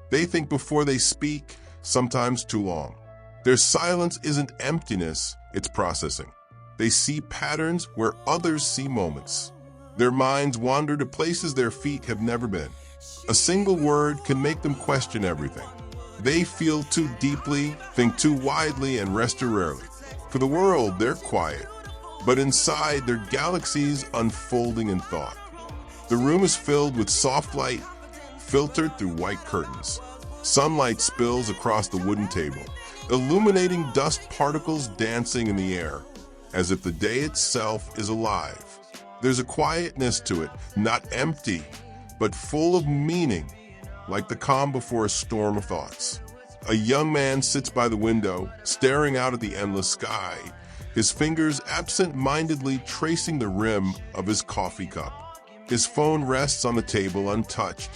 They think before they speak, sometimes too long. Their silence isn't emptiness, it's processing. They see patterns where others see moments. Their minds wander to places their feet have never been. A single word can make them question everything. They feel too deeply, think too widely, and rest too rarely. For the world, they're quiet, but inside, they're galaxies unfolding in thought. The room is filled with soft light, filtered through white curtains. Sunlight spills across the wooden table, illuminating dust particles dancing in the air, as if the day itself is alive. There's a quietness to it, not empty, but full of meaning, like the calm before a storm of thoughts. A young man sits by the window, staring out at the endless sky, his fingers absent-mindedly tracing the rim of his coffee cup. His phone rests on the table untouched,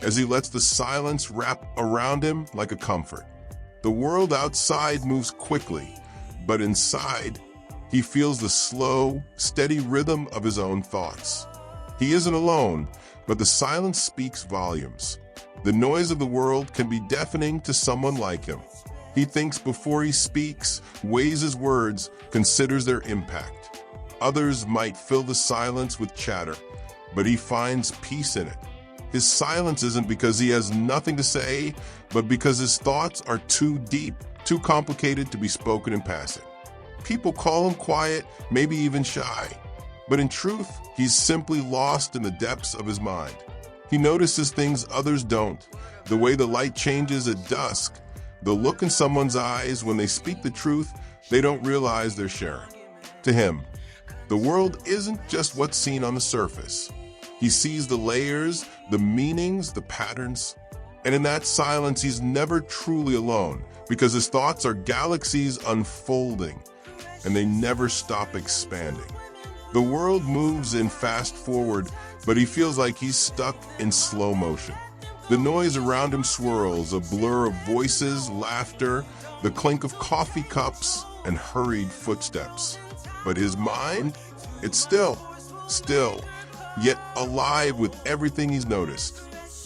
as he lets the silence wrap around him like a comfort. The world outside moves quickly, but inside, he feels the slow, steady rhythm of his own thoughts. He isn't alone, but the silence speaks volumes. The noise of the world can be deafening to someone like him. He thinks before he speaks, weighs his words, considers their impact. Others might fill the silence with chatter, but he finds peace in it. His silence isn't because he has nothing to say, but because his thoughts are too deep, too complicated to be spoken in passing. People call him quiet, maybe even shy. But in truth, he's simply lost in the depths of his mind. He notices things others don't, the way the light changes at dusk, the look in someone's eyes when they speak the truth they don't realize they're sharing. To him, the world isn't just what's seen on the surface. He sees the layers, the meanings, the patterns. And in that silence, he's never truly alone, because his thoughts are galaxies unfolding, and they never stop expanding. The world moves in fast forward, but he feels like he's stuck in slow motion. The noise around him swirls, a blur of voices, laughter, the clink of coffee cups, and hurried footsteps. But his mind, it's still, yet alive with everything he's noticed.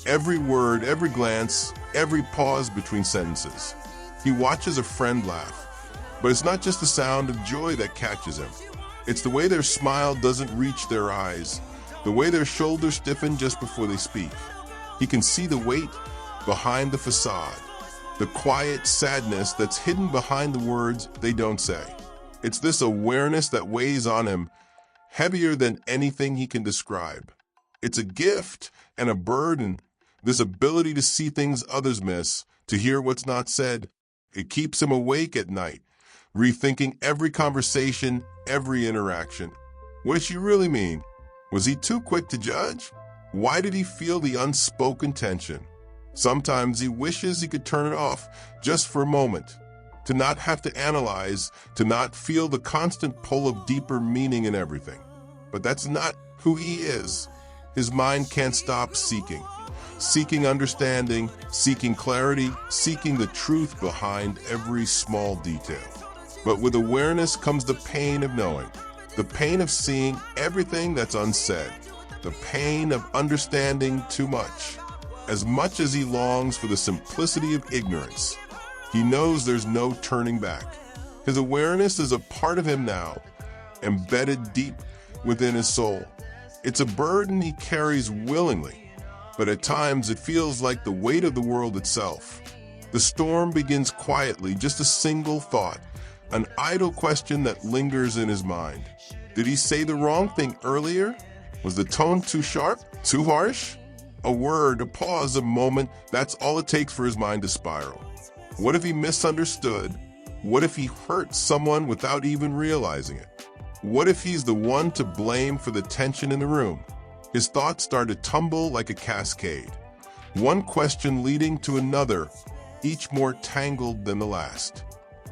Every word, every glance, every pause between sentences. He watches a friend laugh, but it's not just the sound of joy that catches him. It's the way their smile doesn't reach their eyes, the way their shoulders stiffen just before they speak. He can see the weight behind the facade, the quiet sadness that's hidden behind the words they don't say. It's this awareness that weighs on him, heavier than anything he can describe. It's a gift and a burden, this ability to see things others miss, to hear what's not said. It keeps him awake at night, rethinking every conversation, every interaction. What does she really mean? Was he too quick to judge? Why did he feel the unspoken tension? Sometimes he wishes he could turn it off just for a moment, to not have to analyze, to not feel the constant pull of deeper meaning in everything. But that's not who he is. His mind can't stop seeking understanding, seeking clarity, seeking the truth behind every small detail. But with awareness comes the pain of knowing, the pain of seeing everything that's unsaid, the pain of understanding too much. As much as he longs for the simplicity of ignorance, he knows there's no turning back. His awareness is a part of him now, embedded deep within his soul. It's a burden he carries willingly, but at times it feels like the weight of the world itself. The storm begins quietly, just a single thought, an idle question that lingers in his mind. Did he say the wrong thing earlier? Was the tone too sharp? Too harsh? A word, a pause, a moment, that's all it takes for his mind to spiral. What if he misunderstood? What if he hurt someone without even realizing it? What if he's the one to blame for the tension in the room? His thoughts start to tumble like a cascade, one question leading to another, each more tangled than the last.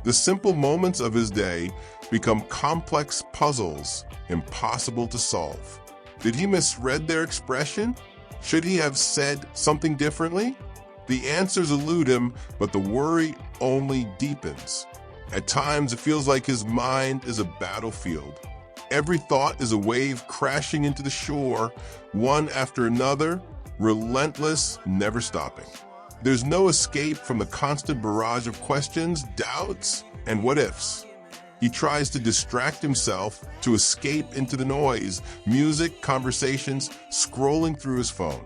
The simple moments of his day become complex puzzles, impossible to solve. Did he misread their expression? Should he have said something differently? The answers elude him, but the worry only deepens. At times, it feels like his mind is a battlefield. Every thought is a wave crashing into the shore, one after another, relentless, never stopping. There's no escape from the constant barrage of questions, doubts, and what-ifs. He tries to distract himself, to escape into the noise, music, conversations, scrolling through his phone.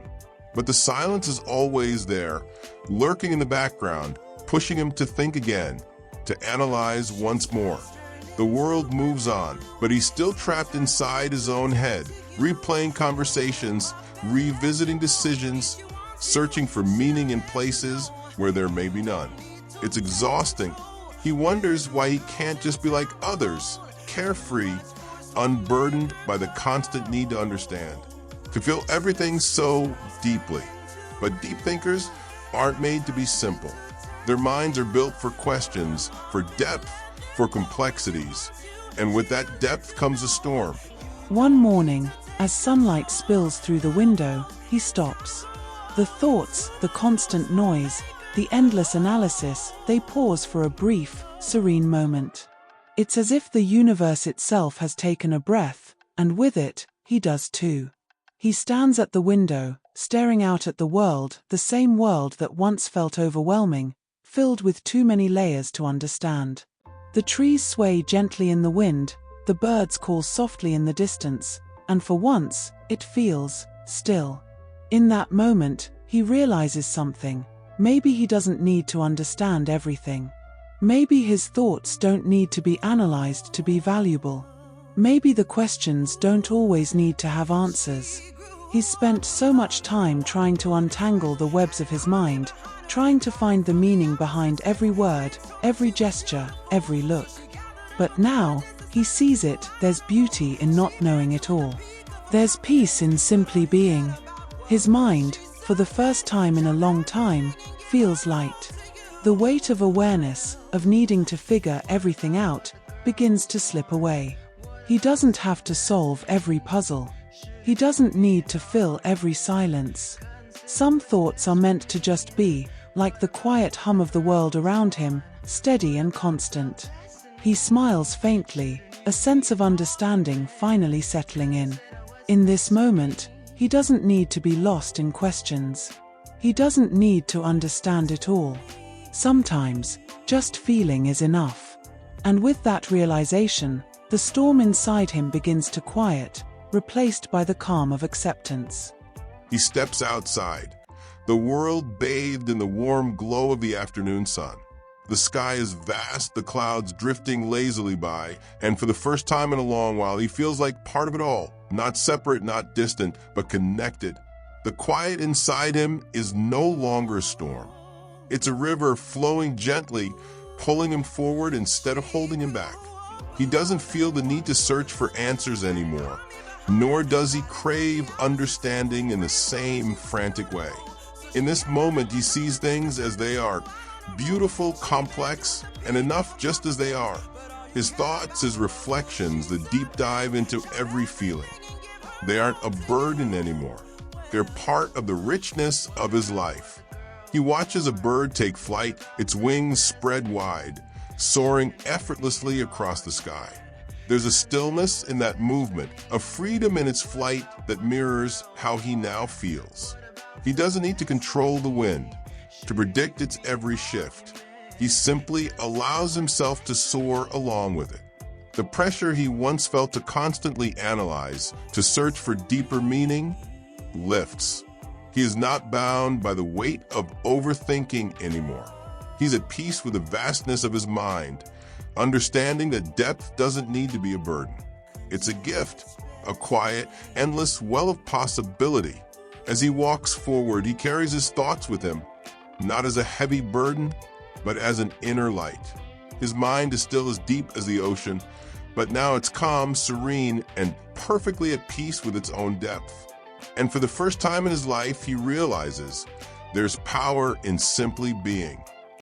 But the silence is always there, lurking in the background, pushing him to think again, to analyze once more. The world moves on, but he's still trapped inside his own head, replaying conversations, revisiting decisions, searching for meaning in places where there may be none. It's exhausting. He wonders why he can't just be like others, carefree, unburdened by the constant need to understand, to feel everything so deeply. But deep thinkers aren't made to be simple. Their minds are built for questions, for depth, for complexities. And with that depth comes a storm. One morning, as sunlight spills through the window, he stops. The thoughts, the constant noise, the endless analysis, they pause for a brief, serene moment. It's as if the universe itself has taken a breath, and with it, he does too. He stands at the window, staring out at the world, the same world that once felt overwhelming, filled with too many layers to understand. The trees sway gently in the wind, the birds call softly in the distance, and for once, it feels still. In that moment, he realizes something. Maybe he doesn't need to understand everything. Maybe his thoughts don't need to be analyzed to be valuable. Maybe the questions don't always need to have answers. He's spent so much time trying to untangle the webs of his mind, trying to find the meaning behind every word, every gesture, every look. But now, he sees it. There's beauty in not knowing it all. There's peace in simply being. His mind, for the first time in a long time, feels light. The weight of awareness, of needing to figure everything out, begins to slip away. He doesn't have to solve every puzzle. He doesn't need to fill every silence. Some thoughts are meant to just be, like the quiet hum of the world around him, steady and constant. He smiles faintly, a sense of understanding finally settling in. In this moment, he doesn't need to be lost in questions. He doesn't need to understand it all. Sometimes, just feeling is enough. And with that realization, the storm inside him begins to quiet, replaced by the calm of acceptance. He steps outside, the world bathed in the warm glow of the afternoon sun. The sky is vast, the clouds drifting lazily by, and for the first time in a long while, he feels like part of it all, not separate, not distant, but connected. The quiet inside him is no longer a storm. It's a river flowing gently, pulling him forward instead of holding him back. He doesn't feel the need to search for answers anymore, nor does he crave understanding in the same frantic way. In this moment, he sees things as they are, beautiful, complex, and enough just as they are. His thoughts, his reflections, the deep dive into every feeling. They aren't a burden anymore. They're part of the richness of his life. He watches a bird take flight, its wings spread wide, soaring effortlessly across the sky. There's a stillness in that movement, a freedom in its flight that mirrors how he now feels. He doesn't need to control the wind, to predict its every shift. He simply allows himself to soar along with it. The pressure he once felt to constantly analyze, to search for deeper meaning, lifts. He is not bound by the weight of overthinking anymore. He's at peace with the vastness of his mind, understanding that depth doesn't need to be a burden. It's a gift, a quiet, endless well of possibility. As he walks forward, he carries his thoughts with him, not as a heavy burden, but as an inner light. His mind is still as deep as the ocean, but now it's calm, serene, and perfectly at peace with its own depth. And for the first time in his life, he realizes there's power in simply being.